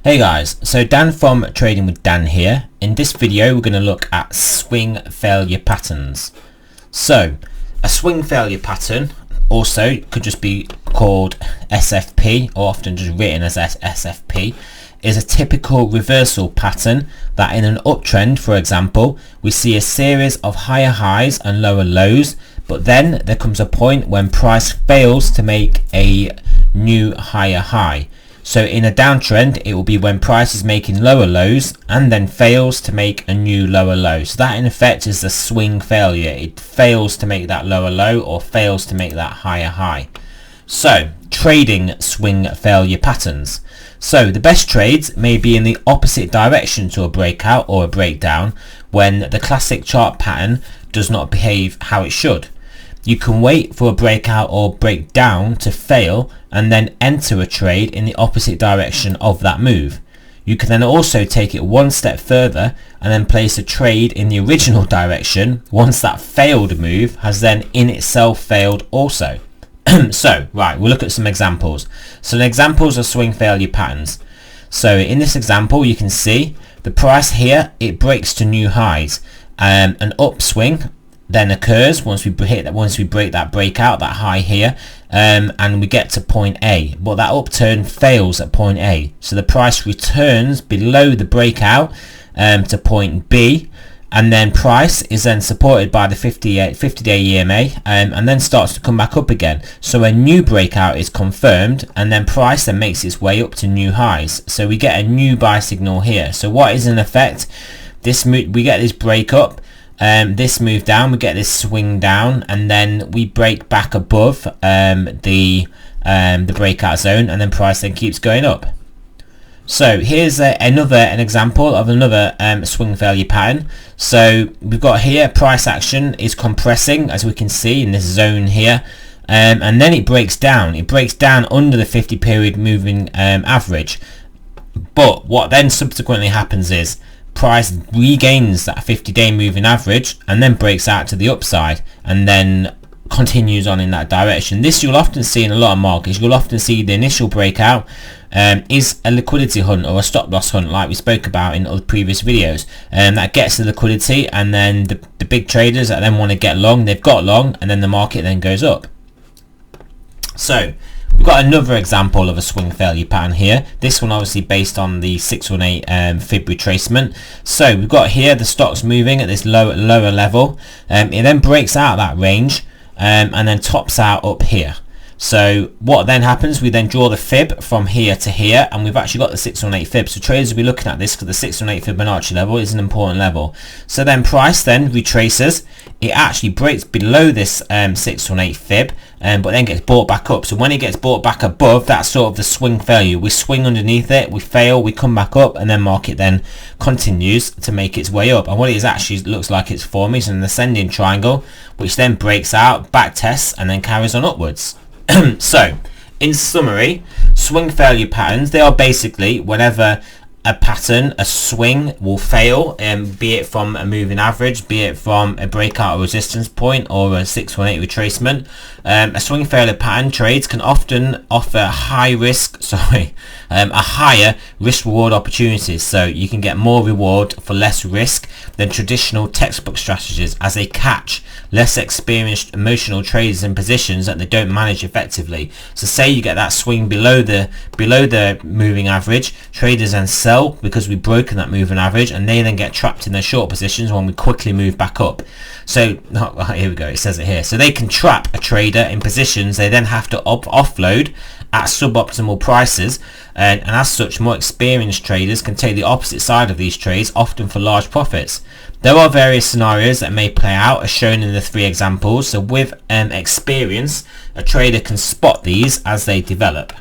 Hey guys, so Dan from Trading with Dan here. In this video we're going to look at swing failure patterns. So a swing failure pattern also could just be called SFP, or often just written as SFP, is a typical reversal pattern that in an uptrend, for example, we see a series of higher highs and lower lows, but then there comes a point when price fails to make a new higher high. So in a downtrend, it will be when price is making lower lows and then fails to make a new lower low. So that in effect is the swing failure. It fails to make that lower low or fails to make that higher high. So trading swing failure patterns. So the best trades may be in the opposite direction to a breakout or a breakdown when the classic chart pattern does not behave how it should. You can wait for a breakout or breakdown to fail and then enter a trade in the opposite direction of that move. You can then also take it one step further and then place a trade in the original direction once that failed move has then in itself failed also. So, right, we'll look at some examples. So the examples of swing failure patterns. So in this example, you can see the price here, it breaks to new highs. An upswing then occurs once we break that breakout, that high here, and we get to point A, but that upturn fails at point A, so the price returns below the breakout to point B, and then price is then supported by the 50-day EMA, and then starts to come back up again. So a new breakout is confirmed, and then price then makes its way up to new highs, so we get a new buy signal here. So what is in effect? We get this break up, this move down, we get this swing down, and then we break back above the breakout zone, and then price then keeps going up. So here's an example of another swing failure pattern. So we've got here price action is compressing, as we can see in this zone here, and then it breaks down. It breaks down under the 50 period moving average. But what then subsequently happens is price regains that 50-day moving average and then breaks out to the upside and then continues on in that direction. This you'll often see in a lot of markets. You'll often see the initial breakout is a liquidity hunt or a stop loss hunt, like we spoke about in other previous videos, that gets the liquidity, and then the big traders that then want to get long, they've got long, and then the market then goes up. So we've got another example of a swing failure pattern here. This one obviously based on the 618 fib retracement. So we've got here the stocks moving at this lower level. It then breaks out that range and then tops out up here. So what then happens, we then draw the fib from here to here, and we've actually got the 618 fib. So traders will be looking at this because the 618 Fibonacci level is an important level. So then price then retraces. It actually breaks below this 618 fib, but then gets bought back up. So when it gets bought back above, that's sort of the swing failure. We swing underneath it, we fail, we come back up, and then market then continues to make its way up. And what it is actually looks like it's forming is an ascending triangle, which then breaks out, back tests, and then carries on upwards. So in summary, swing failure patterns, they are basically whenever a pattern, a swing will fail, be it from a moving average, be it from a breakout or resistance point, or a 618 retracement. A swing failure pattern trades can often offer a higher risk reward opportunities. So you can get more reward for less risk than traditional textbook strategies, as they catch less experienced emotional traders in positions that they don't manage effectively. So say you get that swing below the moving average, traders then sell because we've broken that moving average, and they then get trapped in their short positions when we quickly move back up. So here we go, it says it here. So they can trap a trader in positions they then have to offload at suboptimal prices, and as such more experienced traders can take the opposite side of these trades, often for large profits. There are various scenarios that may play out as shown in the three examples, so with experience a trader can spot these as they develop.